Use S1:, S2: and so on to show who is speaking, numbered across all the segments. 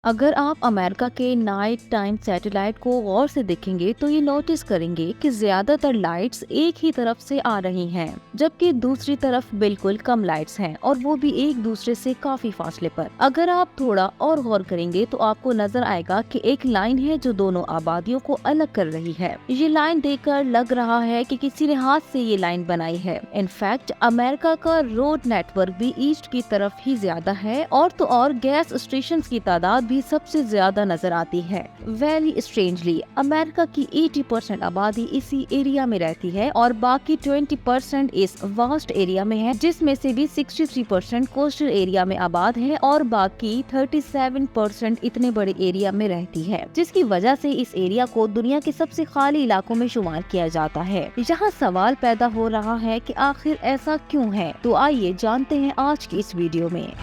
S1: अगर आप अमेरिका के नाइट टाइम सैटेलाइट को गौर से देखेंगे तो ये नोटिस करेंगे कि ज्यादातर लाइट्स एक ही तरफ से आ रही हैं, जबकि दूसरी तरफ बिल्कुल कम लाइट्स हैं और वो भी एक दूसरे से काफी फासले पर। अगर आप थोड़ा और गौर करेंगे तो आपको नजर आएगा कि एक लाइन है जो दोनों आबादियों को अलग कर रही है। ये लाइन देखकर लग रहा है कि किसी ने हाथ से ये लाइन बनाई है। इनफैक्ट अमेरिका का रोड नेटवर्क भी ईस्ट की तरफ ही ज्यादा है और तो और गैस स्टेशन की तादाद भी सबसे ज्यादा नजर आती है। वेरी स्ट्रेंजली अमेरिका की 80% आबादी इसी एरिया में रहती है और बाकी 20% इस वास्ट एरिया में है, जिसमें से भी 63% कोस्टल एरिया में आबाद है और बाकी 37% इतने बड़े एरिया में रहती है, जिसकी वजह से इस एरिया को दुनिया के सबसे खाली इलाकों में शुमार किया जाता है। यहाँ सवाल पैदा हो रहा है कि आखिर ऐसा क्यों है, तो आइए जानते हैं आज की इस वीडियो में।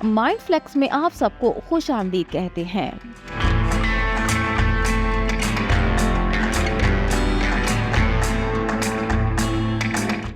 S1: माइंडफ्लेक्स में आप सबको खुश आमदीद कहते हैं।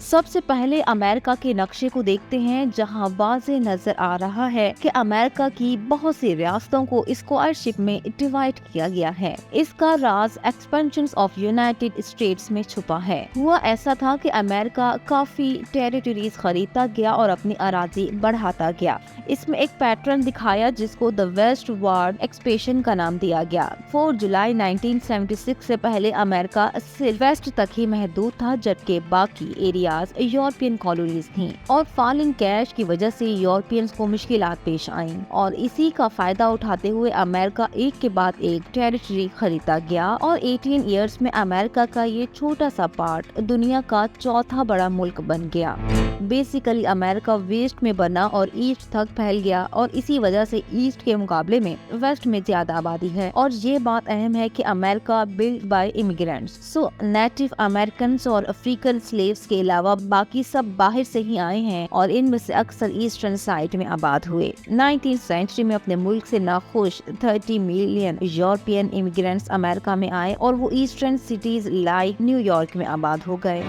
S1: सबसे पहले अमेरिका के नक्शे को देखते हैं, जहां वाज़े नजर आ रहा है कि अमेरिका की बहुत सी रियासतों को स्क्वायरशिप में डिवाइड किया गया है। इसका राज एक्सपेंशन ऑफ यूनाइटेड स्टेट्स में छुपा है। हुआ ऐसा था कि अमेरिका काफी टेरिटरीज खरीदता गया और अपनी अराजी बढ़ाता गया। इसमें एक पैटर्न दिखाया जिसको द वेस्ट वार्ड एक्सपेंशन का नाम दिया गया। 4 जुलाई 1976 से पहले अमेरिका सिर्फ वेस्ट तक ही महदूद था, जबकि बाकी एरिया यूरोपियन कॉलोनीज थीं और फॉलिंग कैश की वजह से यूरोपियंस को मुश्किलात पेश आईं और इसी का फायदा उठाते हुए अमेरिका एक के बाद एक टेरिटरी खरीदता गया और 18 इयर्स में अमेरिका का ये छोटा सा पार्ट दुनिया का चौथा बड़ा मुल्क बन गया। बेसिकली अमेरिका वेस्ट में बना और ईस्ट तक फैल गया और इसी वजह से ईस्ट के मुकाबले में वेस्ट में ज्यादा आबादी है। और ये बात अहम है कि America build by immigrants, so native American और अफ्रीकन स्लेव्स के अलावा बाकी सब बाहर से ही आए हैं और इनमें से अक्सर ईस्टर्न साइड में आबाद हुए। 19th सेंचुरी में अपने मुल्क से नाखुश 30 मिलियन यूरोपियन इमिग्रेंट्स अमेरिका में आए और वो ईस्टर्न सिटीज लाइक न्यूयॉर्क में आबाद हो गए।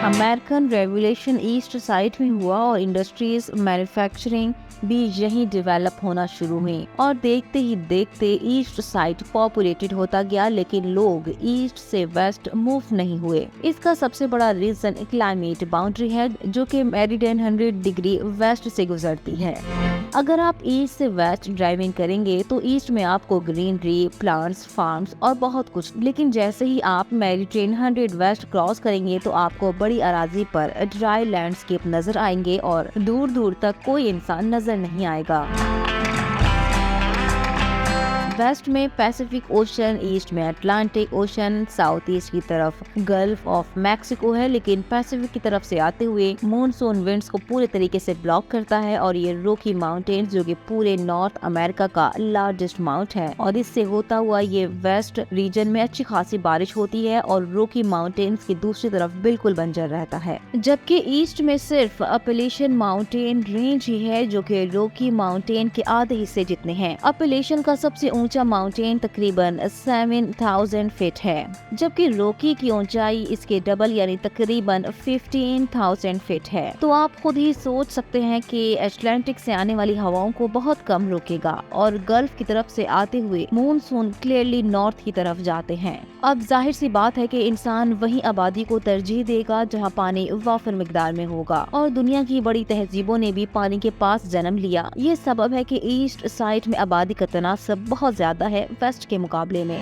S1: अमेरिकन रेवोल्यूशन ईस्ट साइड में हुआ और इंडस्ट्रीज मैन्युफैक्चरिंग भी यहीं डेवलप होना शुरू हुई और देखते ही देखते ईस्ट साइड पॉपुलेटेड होता गया, लेकिन लोग ईस्ट से वेस्ट मूव नहीं हुए। इसका सबसे बड़ा रीजन क्लाइमेट बाउंड्री है, जो कि मेरिडियन 100 डिग्री वेस्ट से गुजरती है। अगर आप ईस्ट से वेस्ट ड्राइविंग करेंगे तो ईस्ट में आपको ग्रीनरी, प्लांट्स, फार्म्स और बहुत कुछ, लेकिन जैसे ही आप मेरिडियन 100 वेस्ट क्रॉस करेंगे तो आपको बड़ी अराजी पर ड्राई लैंडस्केप नजर आएंगे और दूर दूर तक कोई इंसान नजर नहीं आएगा। वेस्ट में पैसिफिक ओशन, ईस्ट में अटलांटिक ओशन, साउथ ईस्ट की तरफ गल्फ ऑफ मैक्सिको है, लेकिन पैसिफिक की तरफ से आते हुए मॉनसून विंड्स को पूरे तरीके से ब्लॉक करता है और ये रॉकी माउंटेन्स, जो कि पूरे नॉर्थ अमेरिका का लार्जेस्ट माउंट है, और इससे होता हुआ ये वेस्ट रीजन में अच्छी खासी बारिश होती है और रॉकी माउंटेन्स की दूसरी तरफ बिल्कुल बंजर रहता है। जबकि ईस्ट में सिर्फ अपलेशियन माउंटेन रेंज ही है, जो कि रॉकी माउंटेन के आधे हिस्से जितने हैं। अपलेशियन का सबसे ऊंचा माउंटेन तकरीबन 7000 फीट है, जबकि रॉकी की ऊंचाई इसके डबल यानी तकरीबन 15000 फीट है। तो आप खुद ही सोच सकते हैं कि अटलांटिक से आने वाली हवाओं को बहुत कम रोकेगा और गल्फ की तरफ से आते हुए मॉनसून क्लियरली नॉर्थ की तरफ जाते हैं। अब जाहिर सी बात है कि इंसान वही आबादी को तरजीह देगा जहां पानी वाफिर मिकदार में होगा, और दुनिया की बड़ी तहजीबों ने भी पानी के पास जन्म लिया। ये सबब है कि ईस्ट साइड में आबादी का तनासब बहुत ज्यादा है वेस्ट के मुकाबले में।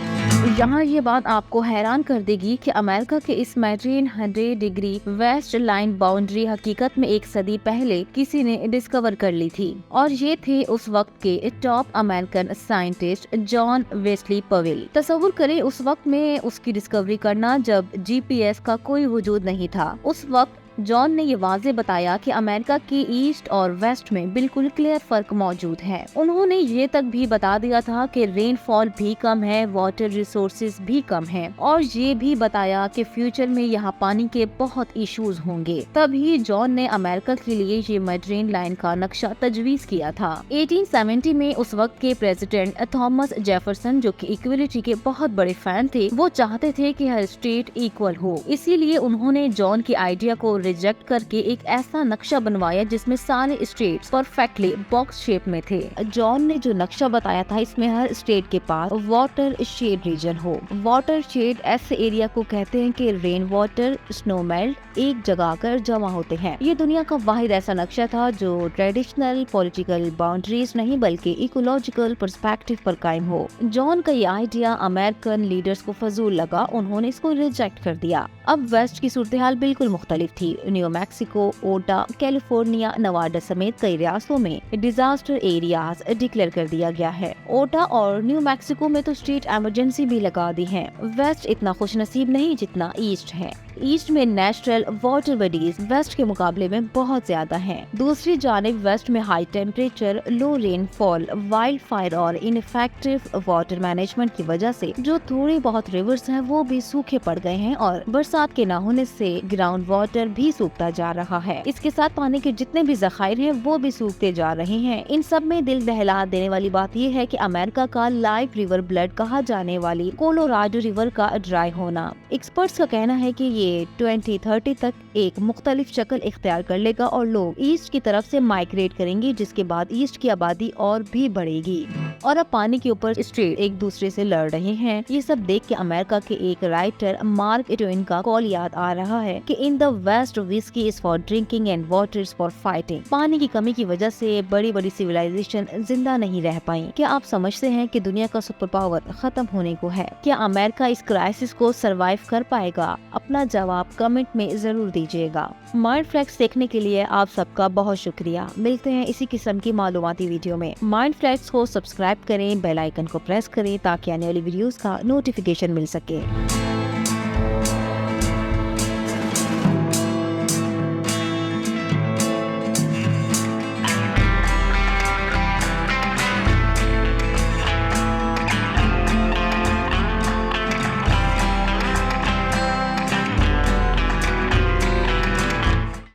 S1: यहाँ ये बात आपको हैरान कर देगी कि अमेरिका के इस meridian 100 degree west line boundary हकीकत में एक सदी पहले किसी ने डिस्कवर कर ली थी, और ये थे उस वक्त के top American scientist John Wesley Powell. तसव्वुर करें उस वक्त में उसकी डिस्कवरी करना जब जीपीएस का कोई वजूद नहीं था। उस वक्त जॉन ने ये वाज़े बताया कि अमेरिका की ईस्ट और वेस्ट में बिल्कुल क्लियर फर्क मौजूद है। उन्होंने ये तक भी बता दिया था कि रेनफॉल भी कम है, वाटर रिसोर्सेज भी कम है, और ये भी बताया कि फ्यूचर में यहाँ पानी के बहुत इश्यूज होंगे। तभी जॉन ने अमेरिका के लिए ये मेरिडियन लाइन का नक्शा तजवीज किया था। 1870 में उस वक्त के प्रेसिडेंट थॉमस जेफरसन, जो कि इक्वलिटी के बहुत बड़े फैन थे, वो चाहते थे कि हर स्टेट इक्वल हो। इसीलिए उन्होंने जॉन की आइडिया को रिजेक्ट करके एक ऐसा नक्शा बनवाया जिसमें सारे स्टेट्स परफेक्टली बॉक्स शेप में थे। जॉन ने जो नक्शा बताया था इसमें हर स्टेट के पास वाटर शेड रीजन हो। वाटर शेड ऐसे एरिया को कहते हैं कि रेन वाटर, स्नो मेल्ट एक जगह आकर जमा होते हैं। ये दुनिया का वाहिद ऐसा नक्शा था जो ट्रेडिशनल पॉलिटिकल बाउंड्रीज नहीं बल्कि इकोलॉजिकल पर्सपेक्टिव पर कायम हो। जॉन का ये आइडिया अमेरिकन लीडर्स को फजूल लगा, उन्होंने इसको रिजेक्ट कर दिया। अब वेस्ट की सूरत हाल बिल्कुल मुख्तलिफ थी। न्यू मैक्सिको, ओटा, कैलिफोर्निया, नवाडा समेत कई रियासतों में डिजास्टर एरियाज डिक्लेयर कर दिया गया है। ओटा और न्यू मैक्सिको में तो स्टेट इमरजेंसी भी लगा दी है। वेस्ट इतना खुशनसीब नहीं जितना ईस्ट है। ईस्ट में नेचुरल वाटर बॉडीज वेस्ट के मुकाबले में बहुत ज्यादा हैं। दूसरी जानिब वेस्ट में हाई टेम्परेचर, लो रेनफॉल, वाइल्ड फायर और इनफेक्टिव वाटर मैनेजमेंट की वजह से जो थोड़े बहुत रिवर्स हैं वो भी सूखे पड़ गए हैं और बरसात के न होने से ग्राउंड वाटर भी सूखता जा रहा है। इसके साथ पानी के जितने भी जखायर हैं वो भी सूखते जा रहे हैं। इन सब में दिल दहला देने वाली बात यह है कि अमेरिका का लाइफ रिवर ब्लड कहा जाने वाली कोलोराडो रिवर का ड्राई होना। एक्सपर्ट्स का कहना है कि ये 2030 तक एक मुख्तलिफ शक्ल इख्तियार कर लेगा और लोग ईस्ट की तरफ से माइग्रेट करेंगे, जिसके बाद ईस्ट की आबादी और भी बढ़ेगी। और अब पानी के ऊपर स्टेट एक दूसरे से लड़ रहे हैं। ये सब देख के अमेरिका के एक राइटर मार्क ट्वेन का कॉल याद आ रहा है कि in the west whisky is for drinking and water is for fighting. पानी की कमी की वजह से बड़ी बड़ी सिविलाइजेशन जिंदा नहीं रह पाई। क्या आप समझते हैं कि दुनिया का सुपर पावर खत्म होने को है? क्या अमेरिका इस क्राइसिस को सरवाइव कर पाएगा? अपना जवाब कमेंट में जरूर दीजिएगा। माइंड फ्लैक्स देखने के लिए आप सबका बहुत शुक्रिया। मिलते हैं इसी किस्म की मालूमाती वीडियो में। माइंड फ्लैक्स को सब्सक्राइब करें, बेल आइकन को प्रेस करें ताकि आने वाली वीडियोस का नोटिफिकेशन मिल सके।